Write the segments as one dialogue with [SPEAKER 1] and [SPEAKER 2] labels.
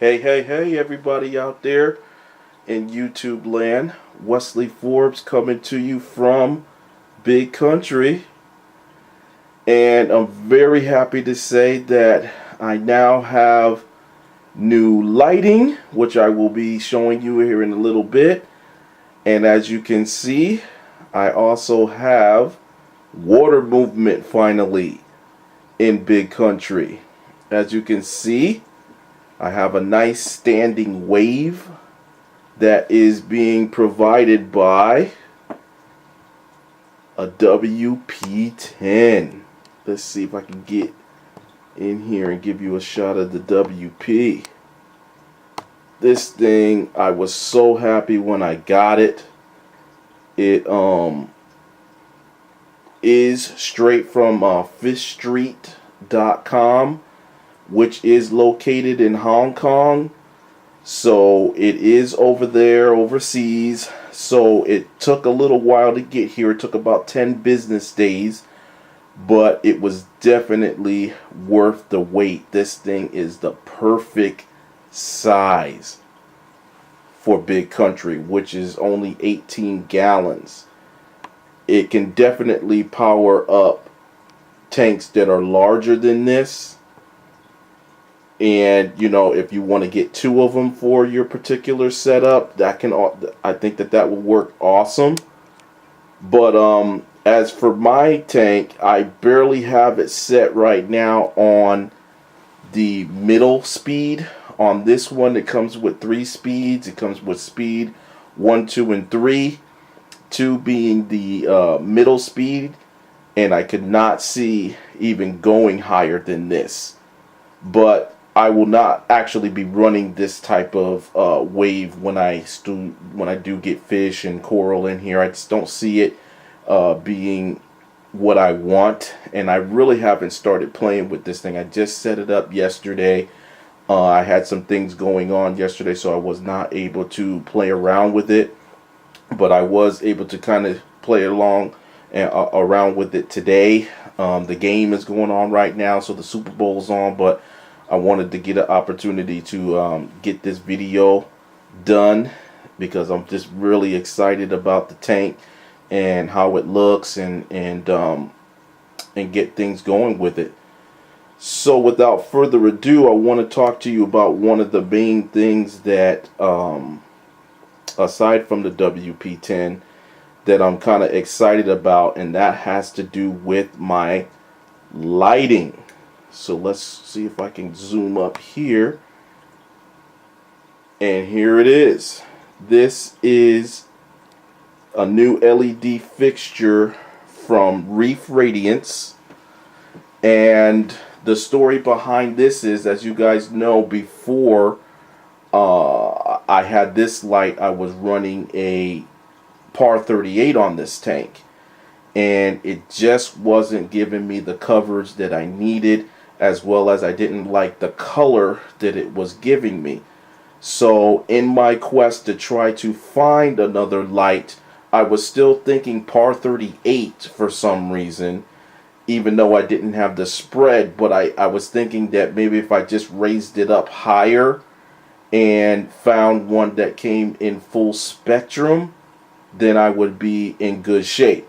[SPEAKER 1] Hey, everybody out there in YouTube land. Wesley Forbes coming to you from Big Country. And I'm very happy to say that I now have new lighting, which I will be showing you here in a little bit. And as you can see, I also have water movement finally in Big Country. As you can see, I have a nice standing wave that is being provided by a WP10. Let's see if I can get in here and give you a shot of the WP. This thing, I was so happy when I got it. It is straight from fishstreet.com, which is located in Hong Kong. So it is over there overseas. So it took a little while to get here. It took about 10 business days, but it was definitely worth the wait. This thing is the perfect size for Big Country, which is only 18 gallons. It can definitely power up tanks that are larger than this. And you know, if you want to get two of them for your particular setup, that can, I think that will work awesome. But as for my tank, I barely have it set right now on the middle speed. On this one, it comes with 3 speeds. It comes with speed 1, 2, and 3. 2 being the middle speed, and I could not see even going higher than this. But I will not actually be running this type of wave when I do get fish and coral in here. I just don't see it being what I want, and I really haven't started playing with this thing. I just set it up yesterday. I had some things going on yesterday, so I was not able to play around with it, but I was able to kind of play along and around with it today. The game is going on right now, so the Super Bowl's on, but I wanted to get an opportunity to get this video done because I'm just really excited about the tank and how it looks and get things going with it. So without further ado, I want to talk to you about one of the main things that aside from the WP10 that I'm kind of excited about, and that has to do with my lighting. So let's see if I can zoom up here. And here it is. This is a new LED fixture from ReefRadiance. And the story behind this is, as you guys know, before I had this light, I was running a par 38 on this tank. And it just wasn't giving me the coverage that I needed, as well as I didn't like the color that it was giving me. So in my quest to try to find another light, I was still thinking par 38 for some reason, even though I didn't have the spread. But I was thinking that maybe if I just raised it up higher and found one that came in full spectrum, then I would be in good shape.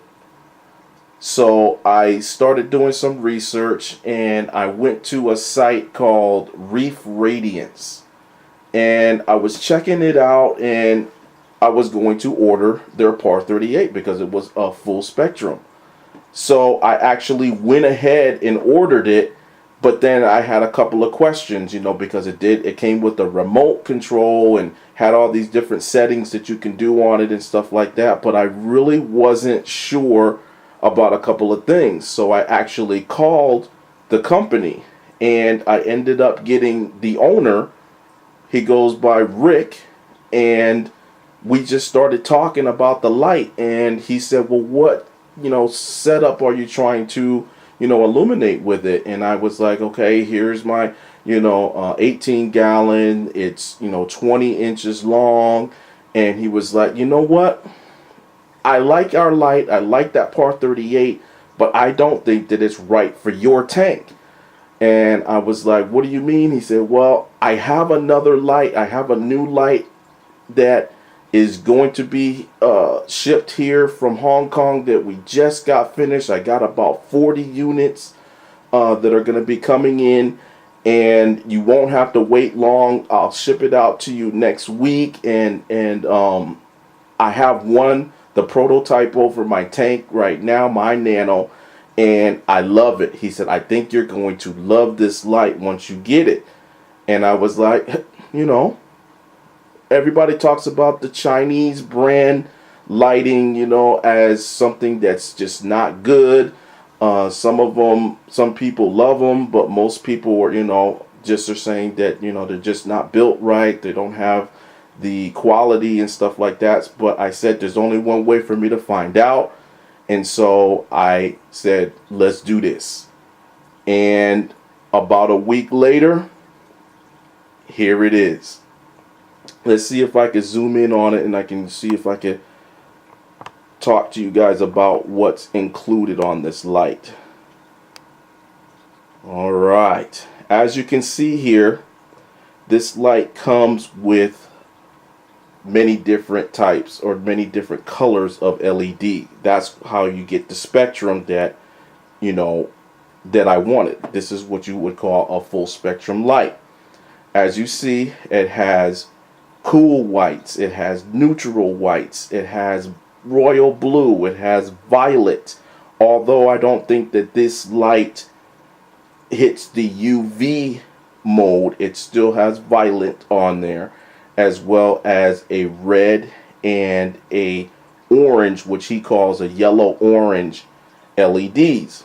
[SPEAKER 1] So I started doing some research, and I went to a site called ReefRadiance, and I was checking it out, and I was going to order their par 38 because it was a full spectrum. So I actually went ahead and ordered it, but then I had a couple of questions, you know, because it came with a remote control and had all these different settings that you can do on it and stuff like that, but I really wasn't sure about a couple of things. So I actually called the company, and I ended up getting the owner. He goes by Rick, and we just started talking about the light, and he said, well, what, you know, setup are you trying to, you know, illuminate with it? And I was like, okay, here's my, you know, 18 gallon, it's, you know, 20 inches long. And he was like, you know what, I like our light, I like that par 38, but I don't think that it's right for your tank. And I was like, what do you mean? He said, well, I have another light. I have a new light that is going to be shipped here from Hong Kong that we just got finished. I got about 40 units that are going to be coming in, and you won't have to wait long. I'll ship it out to you next week. And I have the prototype over my tank right now, my Nano, and I love it. He said, I think you're going to love this light once you get it. And I was like, you know, everybody talks about the Chinese brand lighting, you know, as something that's just not good. Some people love them, but most people are, you know, just are saying that, you know, they're just not built right. They don't have the quality and stuff like that. But I said there's only one way for me to find out. And so I said, let's do this. And about a week later, here it is. Let's see if I can zoom in on it, and I can see if I can talk to you guys about what's included on this light. All right. As you can see here, this light comes with many different types or many different colors of LED. That's how you get the spectrum that, you know, that I wanted. This is what you would call a full spectrum light. As you see, it has cool whites, it has neutral whites, it has royal blue, it has violet. Although I don't think that this light hits the UV mode, it still has violet on there, as well as a red and a orange, which he calls a yellow orange LEDs.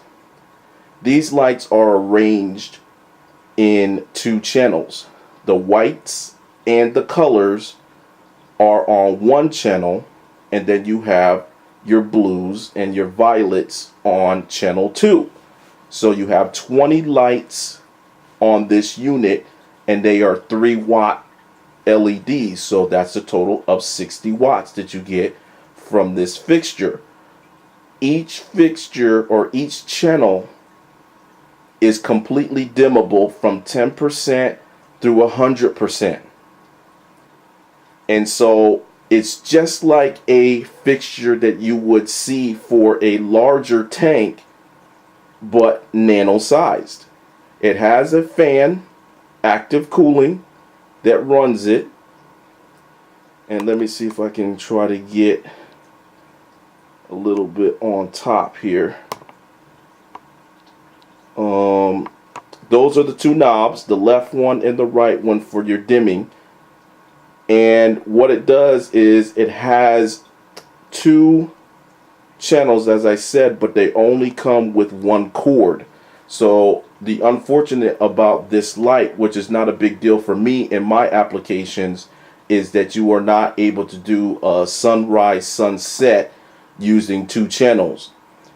[SPEAKER 1] These lights are arranged in 2 channels. The whites and the colors are on 1 channel, and then you have your blues and your violets on channel 2. So you have 20 lights on this unit, and they are 3-watt LEDs. So that's a total of 60 watts that you get from this fixture. Each fixture or each channel is completely dimmable from 10% through 100%. And so it's just like a fixture that you would see for a larger tank, but nano sized. It has a fan, active cooling, that runs it. And let me see if I can try to get a little bit on top here. Those are the 2 knobs, the left one and the right one for your dimming. And what it does is it has 2 channels, as I said, but they only come with 1 cord. So the unfortunate about this light, which is not a big deal for me in my applications, is that you are not able to do a sunrise sunset using 2 channels.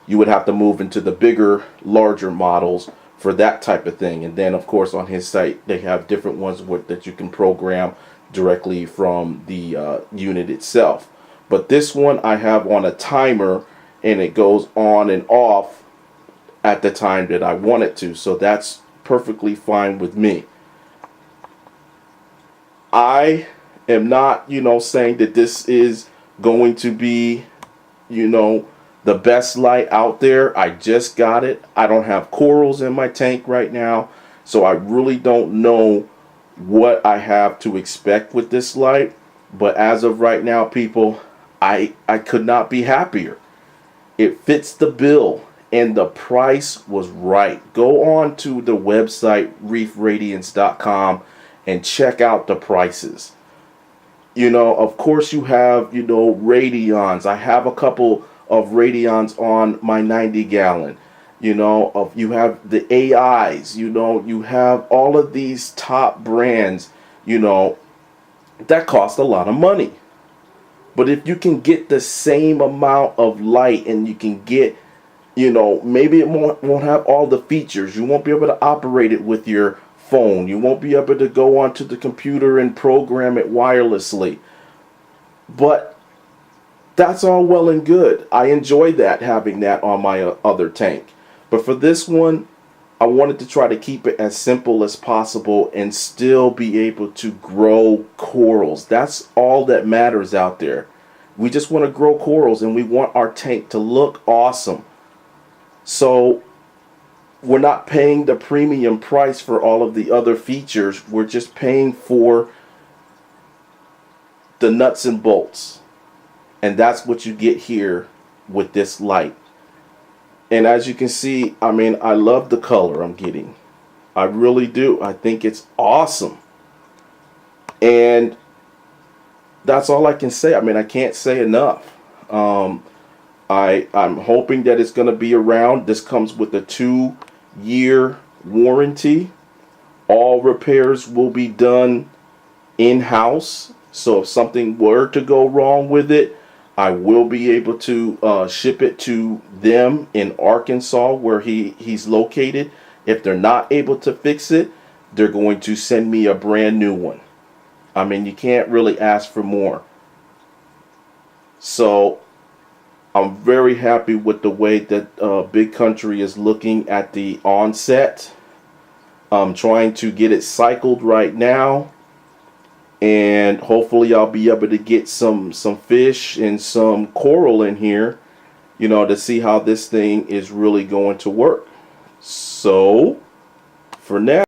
[SPEAKER 1] You would have to move into the bigger, larger models for that type of thing. And then of course on his site they have different ones that you can program directly from the unit itself. But this one I have on a timer, and it goes on and off at the time that I want it to. So that's perfectly fine with me. I am not, you know, saying that this is going to be, you know, the best light out there. I just got it. I don't have corals in my tank right now, so I really don't know what I have to expect with this light. But as of right now, people, I could not be happier. It fits the bill, and the price was right. Go on to the website ReefRadiance.com and check out the prices. You know, of course you have, you know, radions. I have a couple of radions on my 90 gallon. You know, you have the AIs, you know, you have all of these top brands, you know, that cost a lot of money. But if you can get the same amount of light, and you can get, you know, maybe it won't have all the features. You won't be able to operate it with your phone. You won't be able to go onto the computer and program it wirelessly. But that's all well and good. I enjoy that, having that on my other tank. But for this one, I wanted to try to keep it as simple as possible and still be able to grow corals. That's all that matters out there. We just want to grow corals, and we want our tank to look awesome. So we're not paying the premium price for all of the other features. We're just paying for the nuts and bolts. And that's what you get here with this light. And as you can see, I mean, I love the color I'm getting. I really do. I think it's awesome. And that's all I can say. I mean, I can't say enough. I'm hoping that it's going to be around. This comes with a 2-year warranty. All repairs will be done in-house. So if something were to go wrong with it, I will be able to ship it to them in Arkansas, where he's located. If they're not able to fix it, they're going to send me a brand new one. I mean, you can't really ask for more. So I'm very happy with the way that Big Country is looking at the onset. I'm trying to get it cycled right now. And hopefully I'll be able to get some fish and some coral in here, you know, to see how this thing is really going to work. So, for now.